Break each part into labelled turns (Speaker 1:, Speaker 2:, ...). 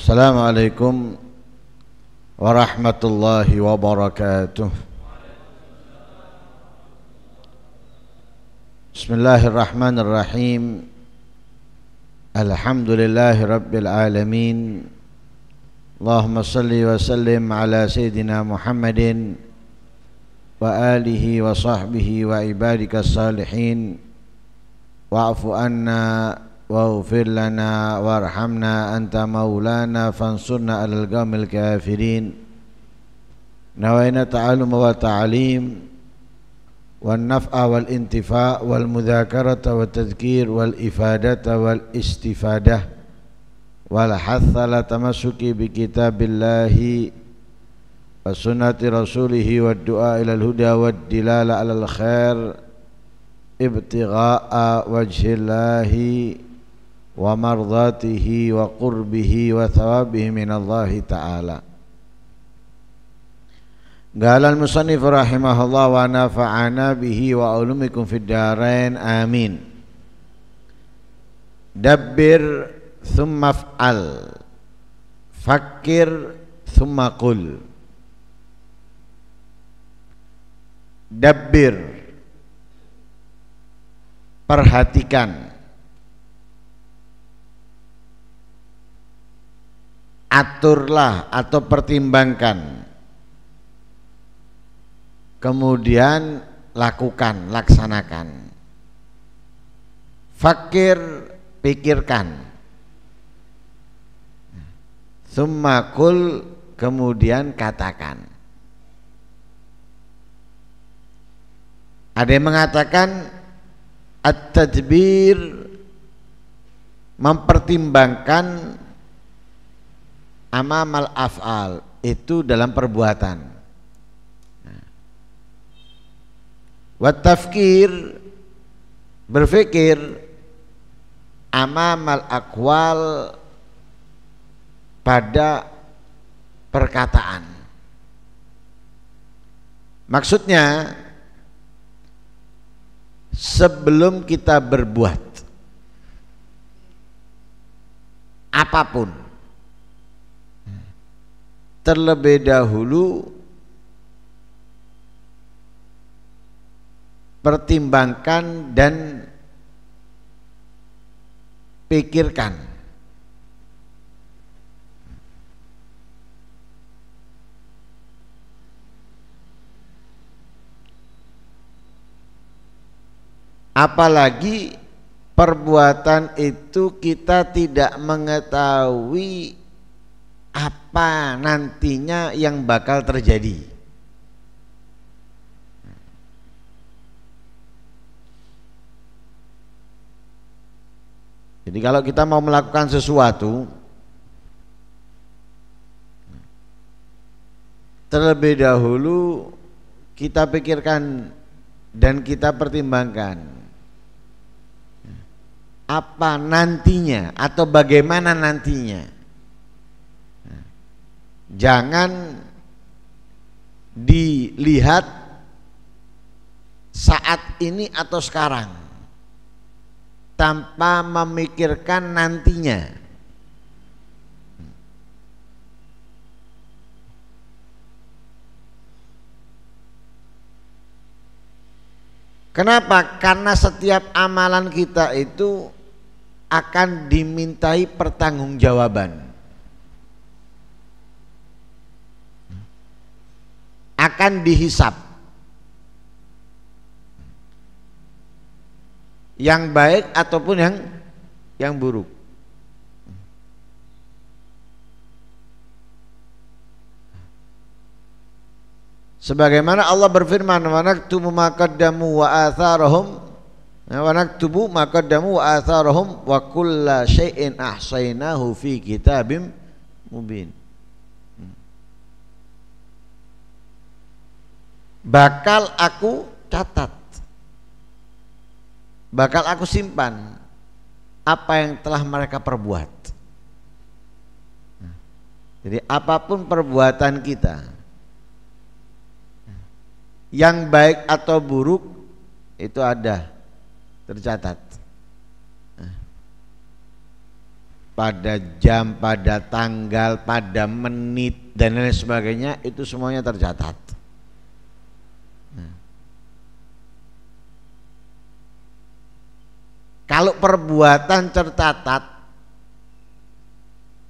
Speaker 1: Assalamualaikum warahmatullahi wabarakatuh. Bismillahirrahmanirrahim. Alhamdulillahi rabbil alamin. Allahumma salli wa sallim ala sayyidina Muhammadin wa alihi wa sahbihi wa ibadika salihin. Wa'fu anna waghfir lana warhamna anta maulana fansurna alal qawmil kafirin. Nawaina ta'allum wa ta'alim wan naf'a wal intifa' wal mudzakarata wat tadhkir wal ifadata wal istifadah wal hatha la tamassuki bi kitabillahi wa sunnati rasulih wad du'a ilal huda wad dilala alal khair ibtigha'a wajhillahi wa mardatihi wa qurbihi wa thawabihi minallahi ta'ala. Qala al-musannif rahimahullah wa nafa'ana bihi wa ulumikum fid dharain amin. Dabbir thumma fa'al, fakir thumma qul. Dabbir, perhatikan, aturlah atau pertimbangkan, kemudian lakukan, laksanakan. Fakir, pikirkan. Tsumma qul, kemudian katakan. Ada yang mengatakan at-tadbir, mempertimbangkan amamal af'al, itu dalam perbuatan. Wat tafkir, berfikir, amamal aqwal, pada perkataan. Maksudnya sebelum kita berbuat apapun, terlebih dahulu pertimbangkan dan pikirkan. Apalagi perbuatan itu kita tidak mengetahui apa nantinya yang bakal terjadi. Jadi kalau kita mau melakukan sesuatu, terlebih dahulu kita pikirkan dan kita pertimbangkan apa nantinya atau bagaimana nantinya. Jangan dilihat saat ini atau sekarang tanpa memikirkan nantinya. Kenapa? Karena setiap amalan kita itu akan dimintai pertanggungjawaban, akan dihisap, yang baik ataupun yang buruk. Sebagaimana Allah berfirman, wa naktubu ma qaddamu wa atharahum, wa naktubu ma qaddamu wa atharahum wa kulla syai'in ahsaynahu fi kitabim mubin. Bakal aku catat, bakal aku simpan apa yang telah mereka perbuat. Jadi apapun perbuatan kita, yang baik atau buruk, itu ada tercatat. pada jam, pada tanggal, pada menit dan lain sebagainya, itu semuanya tercatat. Kalau perbuatan tercatat,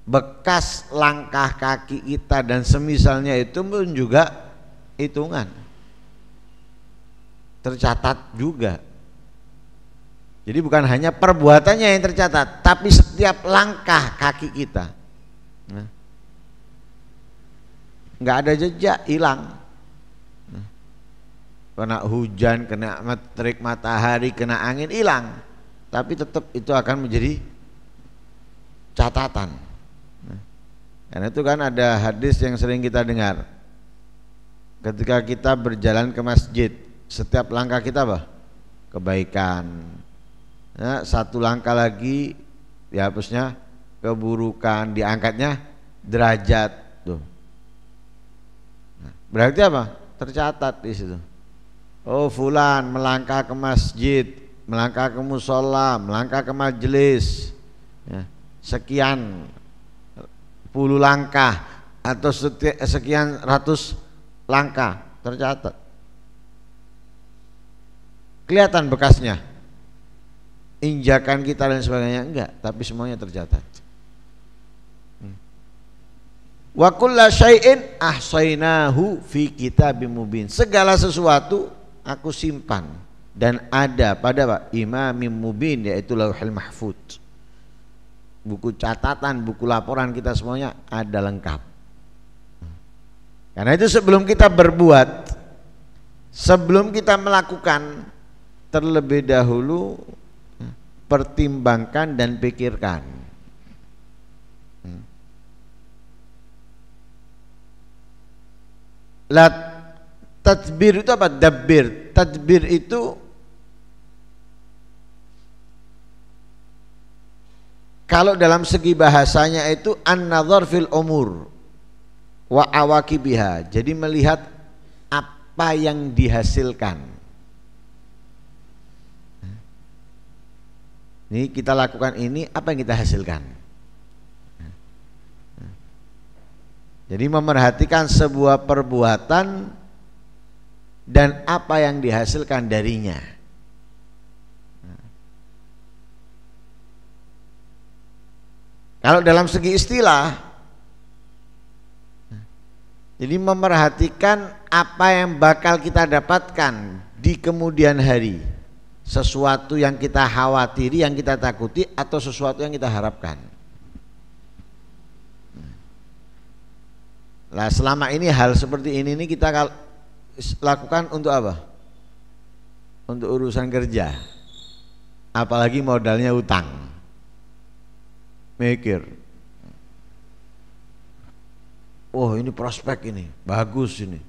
Speaker 1: bekas langkah kaki kita dan semisalnya itu pun juga hitungan, tercatat juga. Jadi bukan hanya perbuatannya yang tercatat, tapi setiap langkah kaki kita. Nggak ada jejak, hilang. Kena hujan, kena terik matahari, kena angin, hilang. Tapi tetap itu akan menjadi catatan. Karena itu kan ada hadis yang sering kita dengar. Ketika kita berjalan ke masjid, setiap langkah kita apa? Kebaikan. Nah, satu langkah lagi dihapusnya keburukan, diangkatnya derajat. Tuh. Nah, berarti apa? Tercatat di situ. Oh, fulan melangkah ke masjid, melangkah ke musola, melangkah ke majelis, ya, sekian puluh langkah atau sekian ratus langkah, tercatat. Kelihatan bekasnya, injakan kita dan sebagainya enggak, tapi semuanya tercatat. Wa kulla syai'in ahsainahu fi kitabim mubin. Segala sesuatu aku simpan dan ada pada Pak Imamim Mubin, yaitu Lauhul Mahfuz. Buku catatan, buku laporan kita semuanya ada lengkap. Karena itu sebelum kita berbuat, sebelum kita melakukan, terlebih dahulu pertimbangkan dan pikirkan. Tadbir itu apa? Dabbir. Tadbir itu kalau dalam segi bahasanya itu an-nazar fil umur wa awaqibiha. Jadi melihat apa yang dihasilkan. Ini kita lakukan ini, apa yang kita hasilkan? Jadi memerhatikan sebuah perbuatan dan apa yang dihasilkan darinya. Kalau dalam segi istilah, jadi memerhatikan apa yang bakal kita dapatkan di kemudian hari, sesuatu yang kita khawatiri, yang kita takuti, atau sesuatu yang kita harapkan. Nah, selama ini hal seperti ini kita lakukan untuk apa? Untuk urusan kerja, apalagi modalnya utang. Mikir, oh ini prospek ini bagus ini,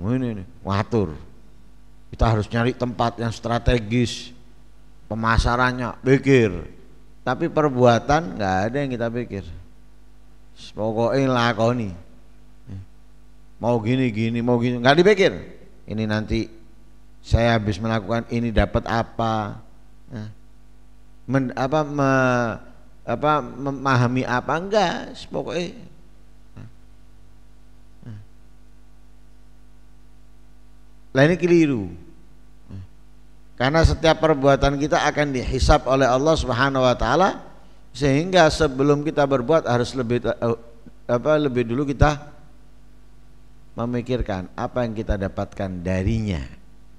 Speaker 1: ini ngatur. Kita harus nyari tempat yang strategis, pemasarannya, pikir. Tapi perbuatan nggak ada yang kita pikir. Pokoknya lakoni, mau gini, mau gini, nggak dipikir. Ini nanti saya habis melakukan ini dapat apa? Memahami apa enggak? Pokoknya lah ini keliru. Karena setiap perbuatan kita akan dihisab oleh Allah Subhanahu wa taala, sehingga sebelum kita berbuat harus lebih dulu kita memikirkan apa yang kita dapatkan darinya.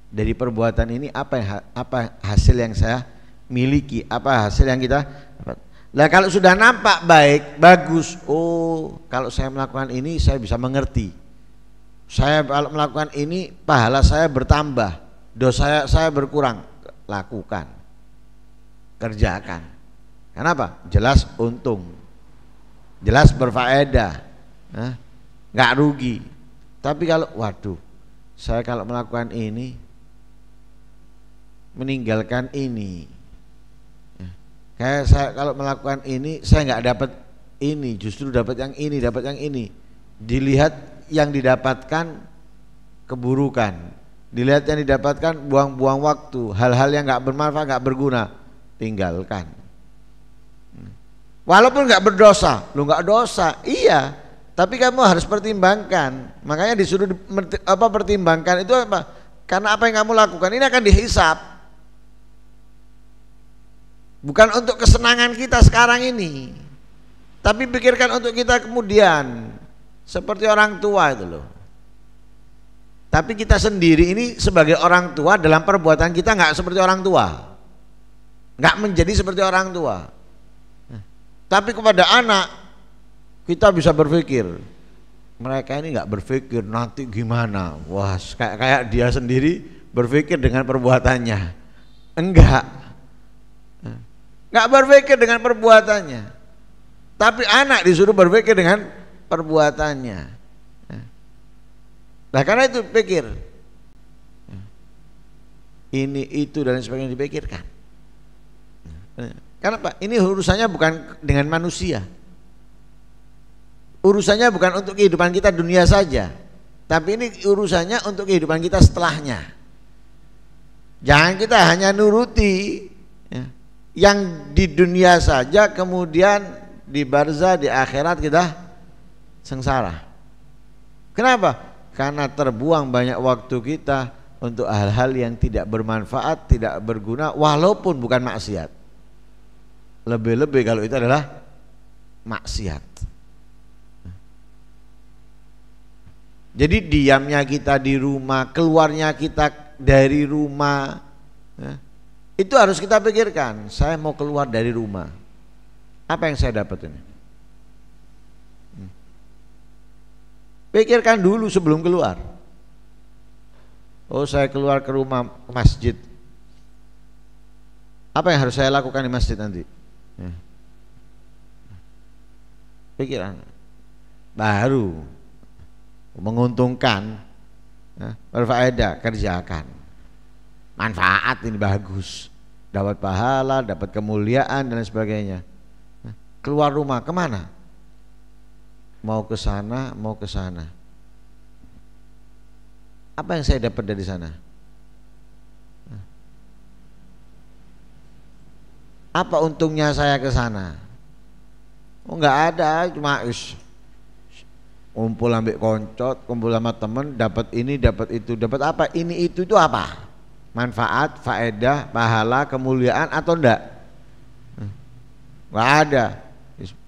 Speaker 1: Dari perbuatan ini apa hasil yang saya miliki, apa hasil yang kita dapat. Lah kalau sudah nampak baik, bagus, oh kalau saya melakukan ini saya bisa mengerti. Saya kalau melakukan ini pahala saya bertambah, dosa saya berkurang. Lakukan, kerjakan. Kenapa? Jelas untung, jelas berfaedah, nggak rugi. Tapi kalau waduh, saya kalau melakukan ini, meninggalkan ini, kayak saya kalau melakukan ini, saya nggak dapat ini, justru dapat yang ini, dapat yang ini. Dilihat yang didapatkan keburukan, dilihat yang didapatkan buang-buang waktu, hal-hal yang nggak bermanfaat, nggak berguna, tinggalkan. Walaupun nggak berdosa, lu nggak dosa, iya. Tapi kamu harus pertimbangkan. Makanya disuruh pertimbangkan itu apa? Karena apa yang kamu lakukan ini akan dihisap. Bukan untuk kesenangan kita sekarang ini, tapi pikirkan untuk kita kemudian. Seperti orang tua itu loh. Tapi kita sendiri ini sebagai orang tua dalam perbuatan kita nggak seperti orang tua, nggak menjadi seperti orang tua. Tapi kepada anak kita bisa berpikir, mereka ini nggak berpikir nanti gimana. Wah, kayak dia sendiri berpikir dengan perbuatannya. Nggak berpikir dengan perbuatannya. Tapi anak disuruh berpikir dengan perbuatannya. Nah karena itu pikir, ini itu dan sebagainya dipikirkan. Karena Pak, ini urusannya bukan dengan manusia. Urusannya bukan untuk kehidupan kita dunia saja, tapi ini urusannya untuk kehidupan kita setelahnya. Jangan kita hanya nuruti yang di dunia saja, kemudian di barzah, di akhirat kita sengsara. Kenapa? Karena terbuang banyak waktu kita untuk hal-hal yang tidak bermanfaat, tidak berguna, walaupun bukan maksiat. Lebih-lebih kalau itu adalah maksiat. Jadi diamnya kita di rumah, keluarnya kita dari rumah, itu harus kita pikirkan. Saya mau keluar dari rumah, apa yang saya dapat ini? Pikirkan dulu sebelum keluar. Oh, saya keluar ke rumah, ke masjid. Apa yang harus saya lakukan di masjid nanti? Pikiran baru menguntungkan, berfaedah, kerjakan. Manfaat ini bagus, dapat pahala, dapat kemuliaan dan sebagainya. Keluar rumah kemana? Mau ke sana, mau ke sana. Apa yang saya dapat dari sana? Apa untungnya saya ke sana? Oh, enggak ada, cuma kumpul ambek koncot, kumpul sama temen, dapat ini, dapat itu, dapat apa? Ini itu apa? Manfaat, faedah, pahala, kemuliaan atau enggak? Enggak ada.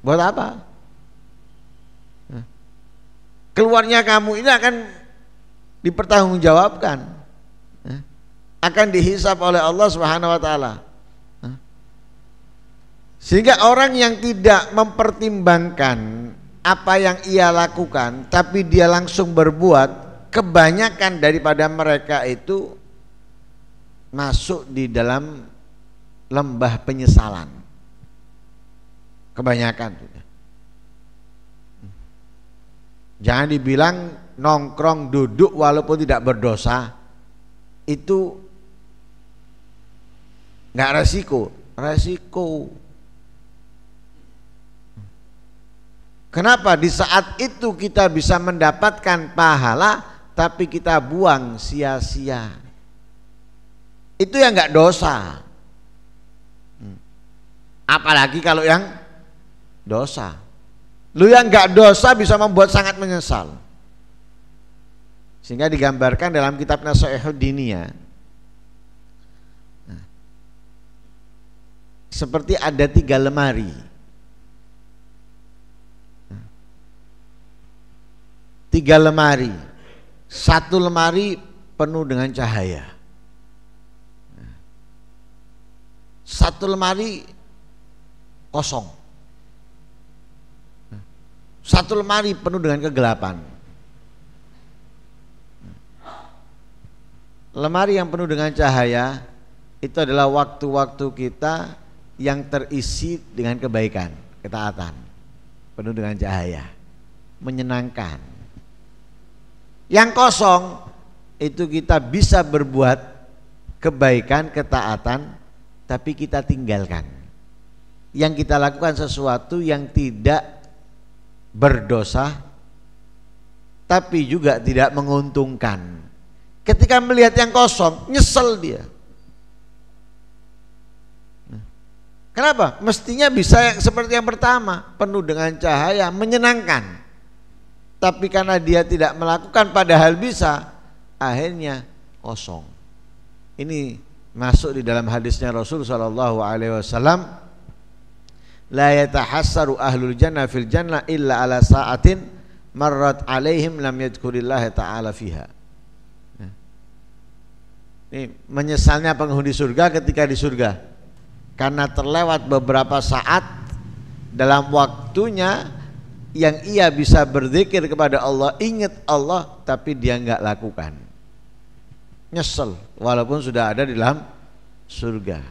Speaker 1: Buat apa? Keluarnya kamu ini akan dipertanggungjawabkan, akan dihisab oleh Allah Subhanahu wa taala. Sehingga orang yang tidak mempertimbangkan apa yang ia lakukan tapi dia langsung berbuat, kebanyakan daripada mereka itu masuk di dalam lembah penyesalan. Kebanyakan. Jangan dibilang nongkrong duduk walaupun tidak berdosa itu nggak resiko. Kenapa? Di saat itu kita bisa mendapatkan pahala tapi kita buang sia-sia. Itu yang nggak dosa. Apalagi kalau yang dosa. Lu yang nggak dosa bisa membuat sangat menyesal. Sehingga digambarkan dalam kitab Nasihatul Diniyah. Seperti ada 3 lemari. 3 lemari. 1 lemari penuh dengan cahaya. 1 lemari kosong. 1 lemari penuh dengan kegelapan. Lemari yang penuh dengan cahaya itu adalah waktu-waktu kita yang terisi dengan kebaikan, ketaatan, penuh dengan cahaya, menyenangkan. Yang kosong itu kita bisa berbuat kebaikan, ketaatan, tapi kita tinggalkan. Yang kita lakukan sesuatu yang tidak berdosa tapi juga tidak menguntungkan. Ketika melihat yang kosong, nyesel dia. Kenapa? Mestinya bisa seperti yang pertama, penuh dengan cahaya, menyenangkan. Tapi karena dia tidak melakukan padahal bisa, akhirnya kosong. Ini masuk di dalam hadisnya Rasul sallallahu alaihi wasallam, la yatahassaru ahlul jannah fil jannah illa ala sa'atin marrat alaihim lam yadhkurillaha ta'ala fiha. Ini menyesalnya penghuni surga ketika di surga, karena terlewat beberapa saat dalam waktunya yang ia bisa berzikir kepada Allah, ingat Allah, tapi dia enggak lakukan. Nyesel walaupun sudah ada di dalam surga.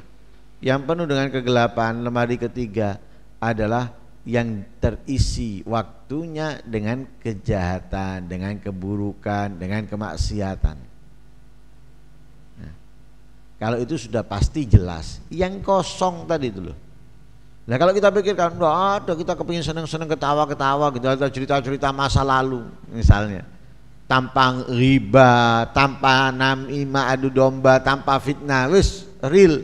Speaker 1: Yang penuh dengan kegelapan, lemari ketiga adalah yang terisi waktunya dengan kejahatan, dengan keburukan, dengan kemaksiatan. Kalau itu sudah pasti jelas. Yang kosong tadi itu loh. Nah kalau kita pikirkan, enggak ada, kita kepingin seneng-seneng ketawa-ketawa gitu, atau cerita-cerita masa lalu misalnya, tanpa riba, tanpa namimah adu domba, tanpa fitnah, wis real,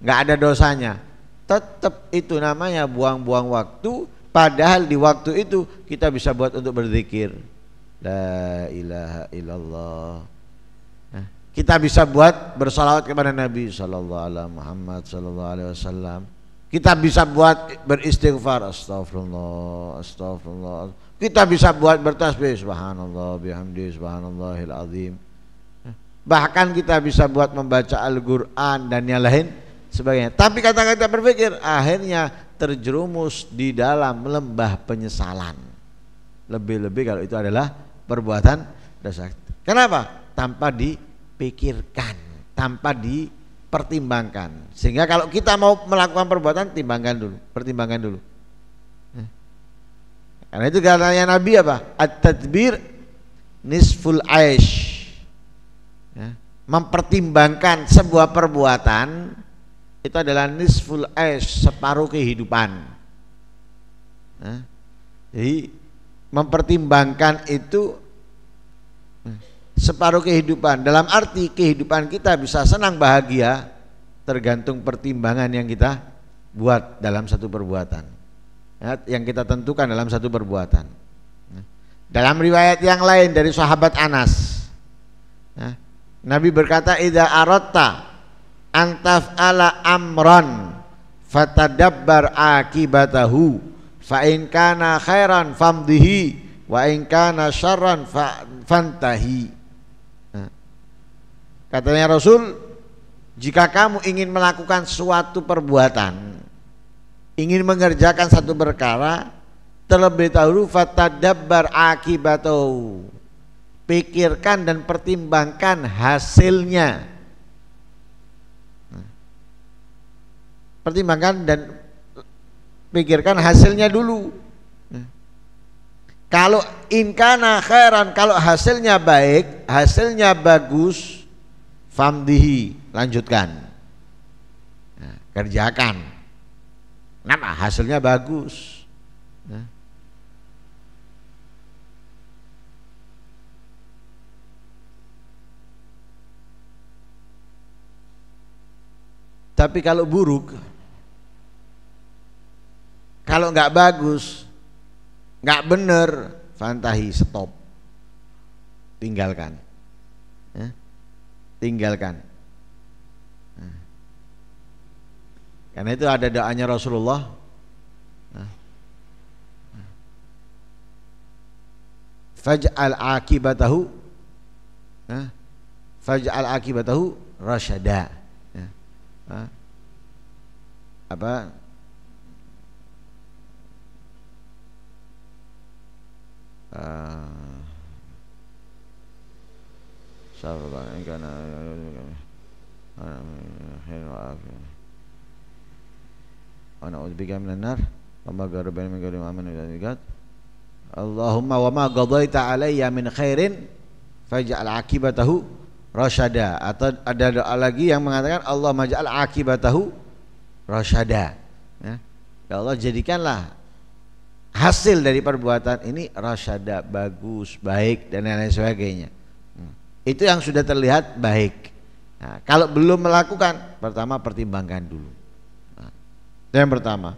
Speaker 1: nggak ada dosanya. Tetap itu namanya buang-buang waktu. Padahal di waktu itu kita bisa buat untuk berzikir, la ilaha illallah. Kita bisa buat bersalawat kepada Nabi sallallahu alaihi Muhammad sallallahu alaihi wasallam. Kita bisa buat beristighfar, astagfirullah, astagfirullah. Kita bisa buat bertasbih, subhanallah bihamdi subhanallahil azim. Bahkan kita bisa buat membaca Al-Qur'an dan yang lain sebagainya. Tapi kata-kata berpikir akhirnya terjerumus di dalam lembah penyesalan. Lebih-lebih kalau itu adalah perbuatan dosa. Kenapa? Tanpa dipikirkan, tanpa dipertimbangkan. Sehingga kalau kita mau melakukan perbuatan, timbangkan dulu, pertimbangkan dulu. Karena itu katanya Nabi apa? At-tadbir nisful aish. Mempertimbangkan sebuah perbuatan itu adalah nisful aish, separuh kehidupan. Jadi mempertimbangkan itu separuh kehidupan, dalam arti kehidupan kita bisa senang bahagia tergantung pertimbangan yang kita buat dalam satu perbuatan, yang kita tentukan dalam satu perbuatan. Dalam riwayat yang lain dari sahabat Anas, Nabi berkata, idza aratta antaf'ala amran fatadabbar akibatahu fa in kana khairan famdihi wa in kana syarran fantahi. Katanya Rasul, jika kamu ingin melakukan suatu perbuatan, ingin mengerjakan satu perkara, terlebih dahulu fatadabbar akibatahu, pikirkan dan pertimbangkan hasilnya. Pertimbangkan dan pikirkan hasilnya dulu. Kalau inkana khairan, kalau hasilnya baik, hasilnya bagus, famdihi, lanjutkan, kerjakan. Kenapa? Hasilnya bagus. Tapi kalau buruk, kalau nggak bagus, nggak bener, fantahi, stop, tinggalkan, tinggalkan. Karena itu ada doanya Rasulullah, faj'al akibatahu, faj'al akibatahu rasyada. Apa? Allahumma wa ma qadaita alayya min khairin faj'al akibatahu rasyada. Atau ada doa lagi yang mengatakan Allah maj'al akibatahu rasyada. Ya Allah, jadikanlah hasil dari perbuatan ini rasyada, bagus, baik dan lain sebagainya. Itu yang sudah terlihat baik. Nah, kalau belum melakukan, pertama pertimbangkan dulu. Yang pertama.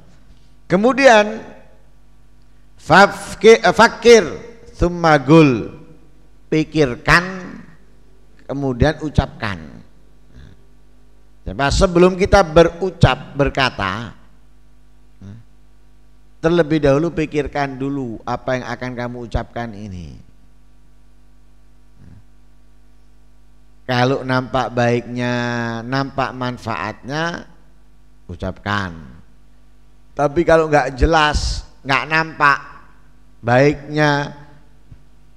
Speaker 1: Kemudian fakir tsumma gul, pikirkan kemudian ucapkan. Sebelum kita berkata, terlebih dahulu pikirkan dulu apa yang akan kamu ucapkan ini. Kalau nampak baiknya, nampak manfaatnya, ucapkan. Tapi kalau nggak jelas, nggak nampak baiknya,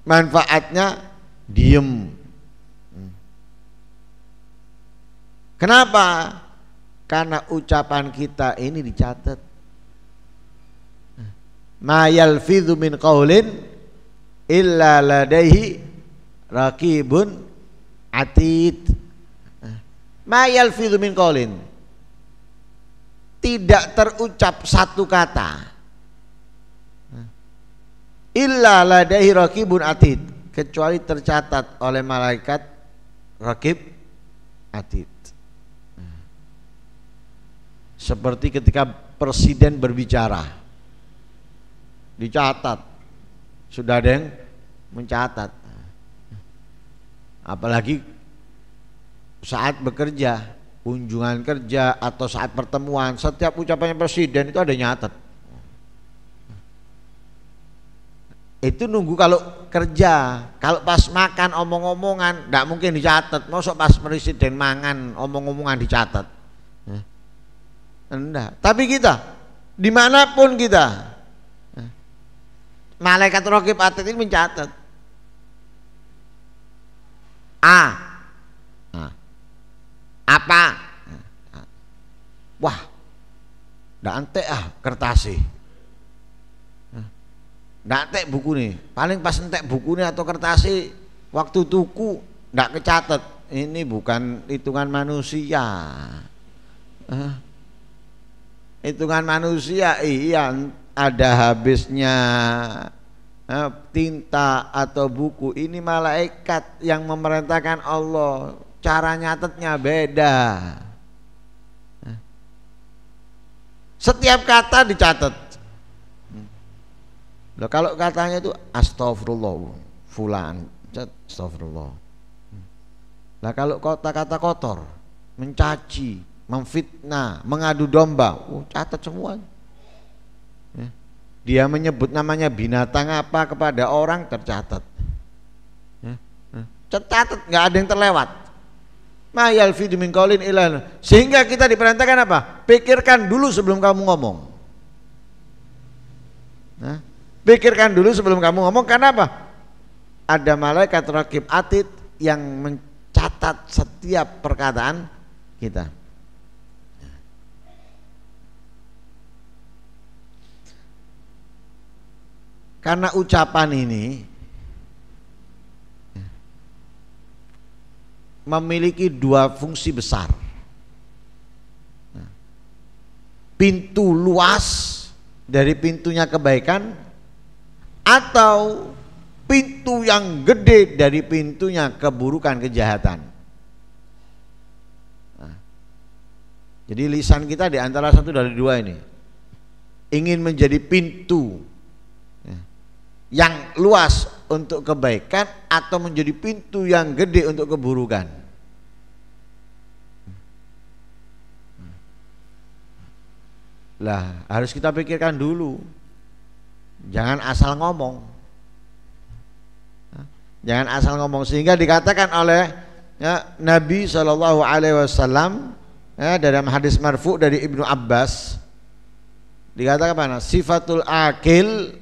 Speaker 1: manfaatnya, diem. Kenapa? Karena ucapan kita ini dicatat. Ma yalfidhu min qaulin illa ladaihi raqibun atid. Ma yalfidhu min qaulin, tidak terucap satu kata illa ladaihi raqibun atid, kecuali tercatat oleh malaikat raqib atid. Seperti ketika presiden berbicara, dicatat, sudah ada yang mencatat. Apalagi saat bekerja, kunjungan kerja atau saat pertemuan, setiap ucapannya presiden itu ada nyatat. Itu nunggu kalau kerja. Kalau pas makan omong-omongan tidak mungkin dicatat. Masuk pas presiden mangan omong-omongan dicatat. Enggak. Tapi kita dimanapun kita, malaikat raqib atid ini mencatat. Apa? Wah, ndak entek kertasi. Ndak entek buku nih. Paling pas entek buku nih atau kertasi, waktu tuku ndak kecatat. Ini bukan hitungan manusia. Hitungan manusia, iya, ada habisnya tinta atau buku. Ini malaikat yang memerintahkan Allah, cara nyatetnya beda. Setiap kata dicatat. Loh, kalau katanya itu astagfirullah fulan, astagfirullah. Lah kalau kata-kata kotor, mencaci, memfitnah, mengadu domba, catat semua. Dia menyebut namanya binatang apa kepada orang, tercatat. Tercatat, nggak ada yang terlewat. Ma yalfidhu min qaulin illa, sehingga kita diperintahkan apa? Pikirkan dulu sebelum kamu ngomong. Pikirkan dulu sebelum kamu ngomong. Karena apa? Ada malaikat raqib atid yang mencatat setiap perkataan kita. Karena ucapan ini memiliki dua fungsi besar. Pintu luas dari pintunya kebaikan, atau pintu yang gede dari pintunya keburukan, kejahatan. Jadi lisan kita di antara satu dari dua ini. Ingin menjadi pintu yang luas untuk kebaikan atau menjadi pintu yang gede untuk keburukan. Lah, harus kita pikirkan dulu. Jangan asal ngomong. Jangan asal ngomong, sehingga dikatakan oleh Nabi SAW dalam hadis marfu dari Ibnu Abbas, dikatakan mana? Sifatul akil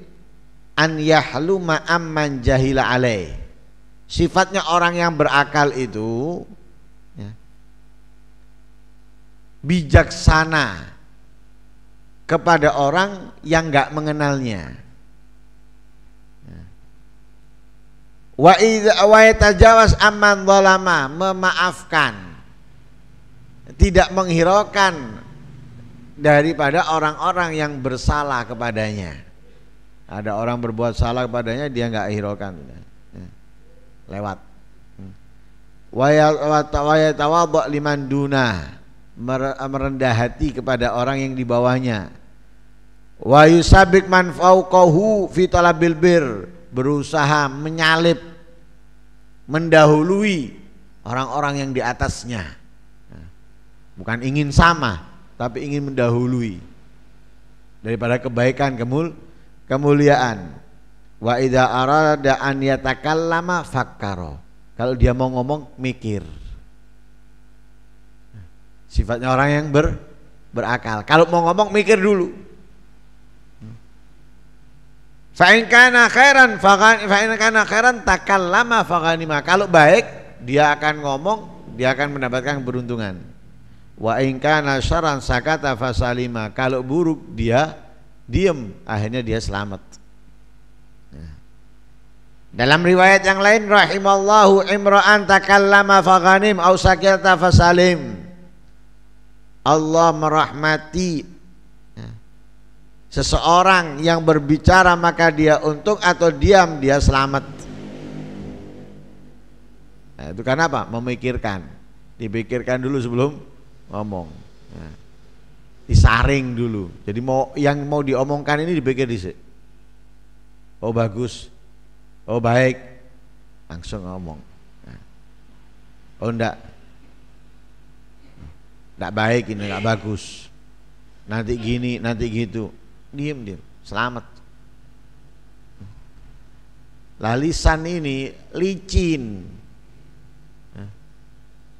Speaker 1: an yahluma amman jahila alaih. Sifatnya orang yang berakal itu bijaksana kepada orang yang enggak mengenalnya. Wa yatajawaz amman zalama, memaafkan, tidak menghiraukan daripada orang-orang yang bersalah kepadanya. Ada orang berbuat salah kepadanya, dia enggak hiraukan, lewat. Wa yatawadda liman dunah, merendah hati kepada orang yang di bawahnya. Wa yusabiq man fauqahu fi talabil bir, berusaha menyalip, mendahului orang-orang yang di atasnya. Bukan ingin sama, tapi ingin mendahului daripada kebaikan, kemuliaan. Wa idza arada an yatakallama fakkara, kalau dia mau ngomong mikir. Sifatnya orang yang berakal. Kalau mau ngomong mikir dulu. Fa in kana khairan takallama faghanima. Kalau baik dia akan ngomong, dia akan mendapatkan keberuntungan. Wa in kana syarran sakata fasalima. Kalau buruk dia diam, akhirnya dia selamat. Dalam riwayat yang lain, rahimallahu imra'an takallama faghanim au sakata fasalim. Allah merahmati seseorang yang berbicara maka dia untung, atau diam dia selamat. Nah, itu karena apa? Memikirkan, dipikirkan dulu sebelum ngomong. Nah, disaring dulu. Jadi yang mau diomongkan ini dipikir dulu. Oh bagus, oh baik, langsung ngomong. Nah, oh enggak baik, ini enggak bagus, nanti gini, nanti gitu. Diam, selamat. Lisan ini licin.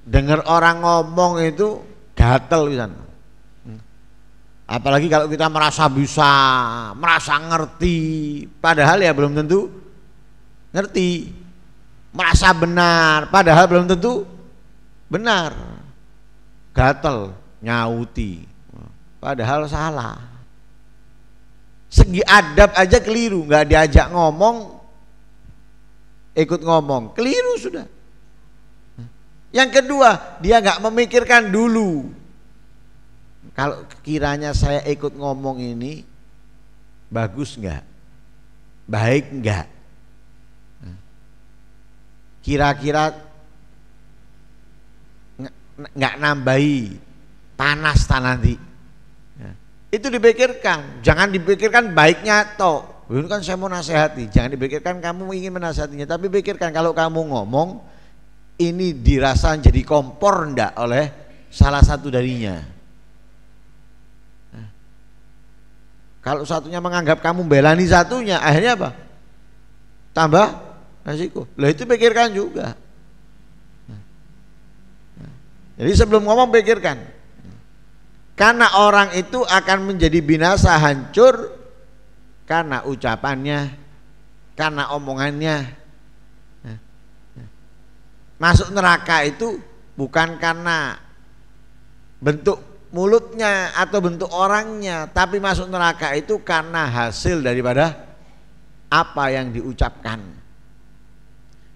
Speaker 1: Dengar orang ngomong itu gatel pisan. Apalagi kalau kita merasa bisa, merasa ngerti, padahal ya belum tentu ngerti. Merasa benar, padahal belum tentu benar. Gatel, nyauti, padahal salah. Segi adab aja keliru, nggak diajak ngomong, ikut ngomong, keliru sudah. Yang kedua, dia nggak memikirkan dulu. Kalau kiranya saya ikut ngomong ini, bagus nggak, baik nggak, kira-kira nggak nambahi panas nanti. Itu dipikirkan, jangan dipikirkan baiknya toh. Ini kan saya mau nasihati, jangan dipikirkan kamu ingin menasihatinya, tapi pikirkan kalau kamu ngomong ini dirasa jadi kompor ndak oleh salah satu darinya. Kalau satunya menganggap kamu belani satunya, akhirnya apa? Tambah resiko. Lah itu pikirkan juga. Jadi sebelum ngomong pikirkan. Karena orang itu akan menjadi binasa, hancur karena ucapannya, karena omongannya. Masuk neraka itu bukan karena bentuk mulutnya atau bentuk orangnya, tapi masuk neraka itu karena hasil daripada apa yang diucapkan.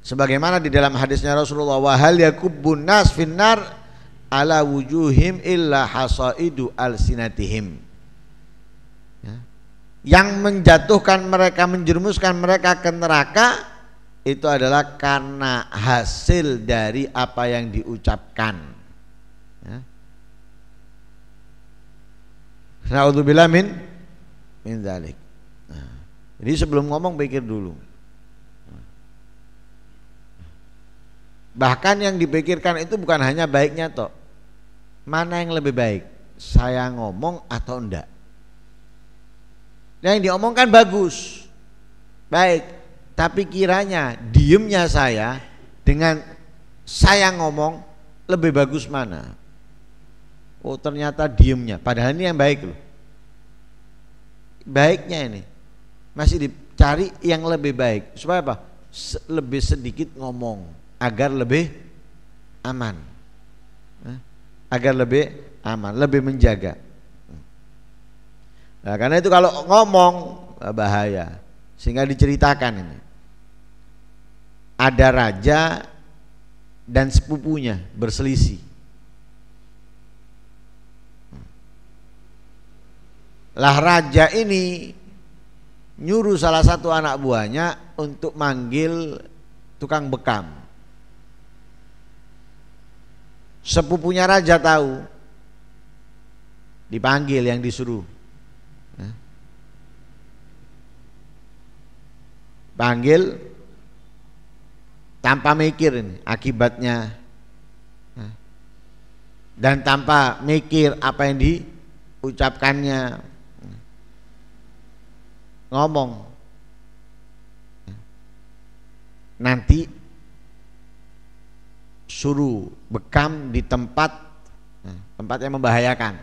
Speaker 1: Sebagaimana di dalam hadisnya Rasulullah, wa hal yakubbun nas finnar ala wujuhim illa hasaidu alsinatihim. Yang menjatuhkan mereka, menjerumuskan mereka ke neraka itu adalah karena hasil dari apa yang diucapkan. Na'udzubillah min dzalik. Jadi sebelum ngomong pikir dulu. Bahkan yang dipikirkan itu bukan hanya baiknya toh. Mana yang lebih baik? Saya ngomong atau enggak? Yang diomongkan bagus, baik, tapi kiranya diemnya saya dengan saya ngomong lebih bagus mana? Oh ternyata diemnya, padahal ini yang baik loh. Baiknya ini masih dicari yang lebih baik. Supaya apa? Lebih sedikit ngomong agar lebih aman. Agar lebih aman, lebih menjaga. Nah, karena itu kalau ngomong bahaya. Sehingga diceritakan ini. Ada raja dan sepupunya berselisih. Lah raja ini nyuruh salah satu anak buahnya untuk manggil tukang bekam. Sepupunya raja tahu, dipanggil yang disuruh. Panggil tanpa mikir ini akibatnya, dan tanpa mikir apa yang diucapkannya, ngomong. Nanti suruh bekam di tempat yang membahayakan,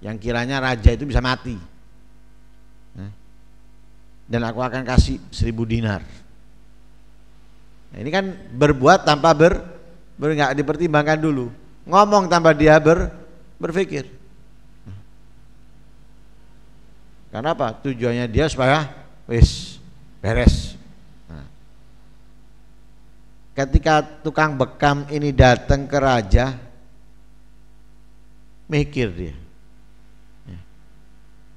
Speaker 1: yang kiranya raja itu bisa mati, dan aku akan kasih 1000 dinar. Nah, ini kan berbuat tanpa nggak dipertimbangkan dulu, ngomong tanpa dia berpikir. Karena apa? Tujuannya dia supaya wis beres. Ketika tukang bekam ini datang ke raja, mikir dia.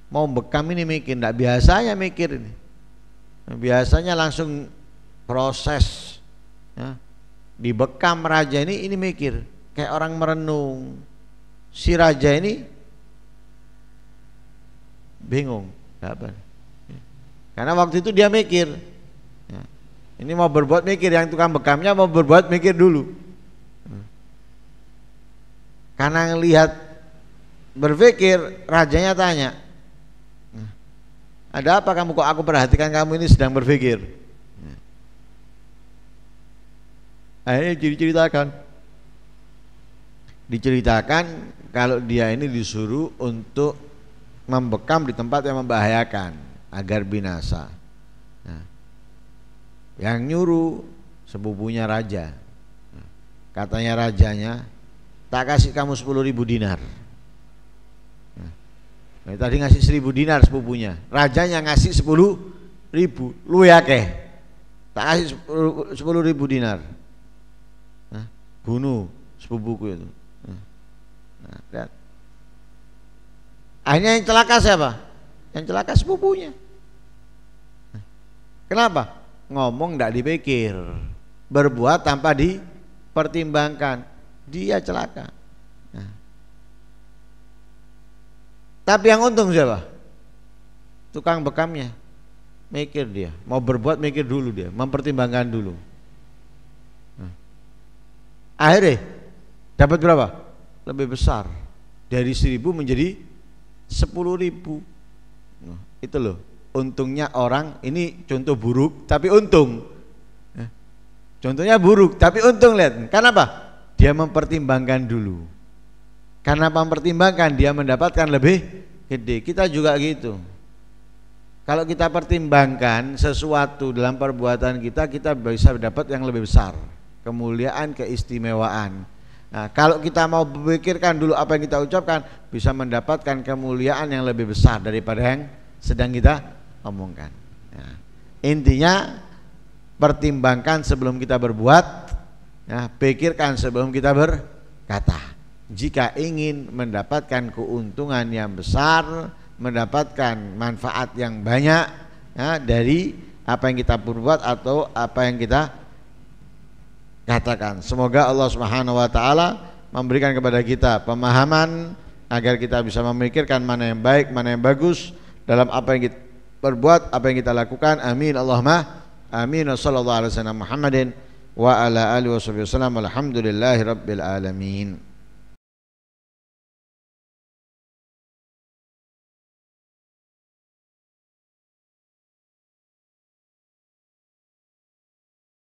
Speaker 1: Mau bekam ini mikir, enggak biasanya mikir ini. Biasanya langsung proses. Ya. Di bekam raja ini mikir, kayak orang merenung. Si raja ini bingung, apa? Karena waktu itu dia mikir. Ya. Ini mau berbuat mikir, yang tukang bekamnya mau berbuat mikir dulu. Karena ngelihat berpikir, rajanya tanya, ada apa kamu, kok aku perhatikan kamu ini sedang berpikir? Akhirnya diceritakan kalau dia ini disuruh untuk membekam di tempat yang membahayakan agar binasa. Yang nyuruh sepupunya raja. Katanya rajanya, tak kasih kamu 10.000 dinar. Nah, tadi ngasih 1.000 dinar sepupunya, rajanya ngasih 10.000, lu yakeh, tak kasih 10.000 dinar. Bunuh sepupuku itu. Dan akhirnya yang celaka siapa? Yang celaka sepupunya. Kenapa? Ngomong tidak dipikir, berbuat tanpa dipertimbangkan, dia celaka. Tapi yang untung siapa? Tukang bekamnya. Mikir dia, mau berbuat mikir dulu dia, mempertimbangkan dulu. Akhirnya dapat berapa? Lebih besar, dari 1.000 menjadi 10.000. Itu loh untungnya orang. Ini contoh buruk tapi untung. Contohnya buruk tapi untung, lihat. Kenapa? Dia mempertimbangkan dulu. Karena mempertimbangkan dia mendapatkan lebih gede. Kita juga gitu. Kalau kita pertimbangkan sesuatu dalam perbuatan kita, kita bisa dapat yang lebih besar, kemuliaan, keistimewaan. Nah, kalau kita mau memikirkan dulu apa yang kita ucapkan, bisa mendapatkan kemuliaan yang lebih besar daripada yang sedang kita omongkan. Nah, intinya pertimbangkan sebelum kita berbuat, ya, pikirkan sebelum kita berkata. Jika ingin mendapatkan keuntungan yang besar, mendapatkan manfaat yang banyak, ya, dari apa yang kita perbuat atau apa yang kita katakan. Semoga Allah Subhanahu wa taala memberikan kepada kita pemahaman agar kita bisa memikirkan mana yang baik, mana yang bagus dalam apa yang kita perbuat, apa yang kita lakukan. Amin Allahumma amin. Wassallallahu alaihi wasallam Muhammadin wa ala alihi wasallam. Alhamdulillahirabbil alamin.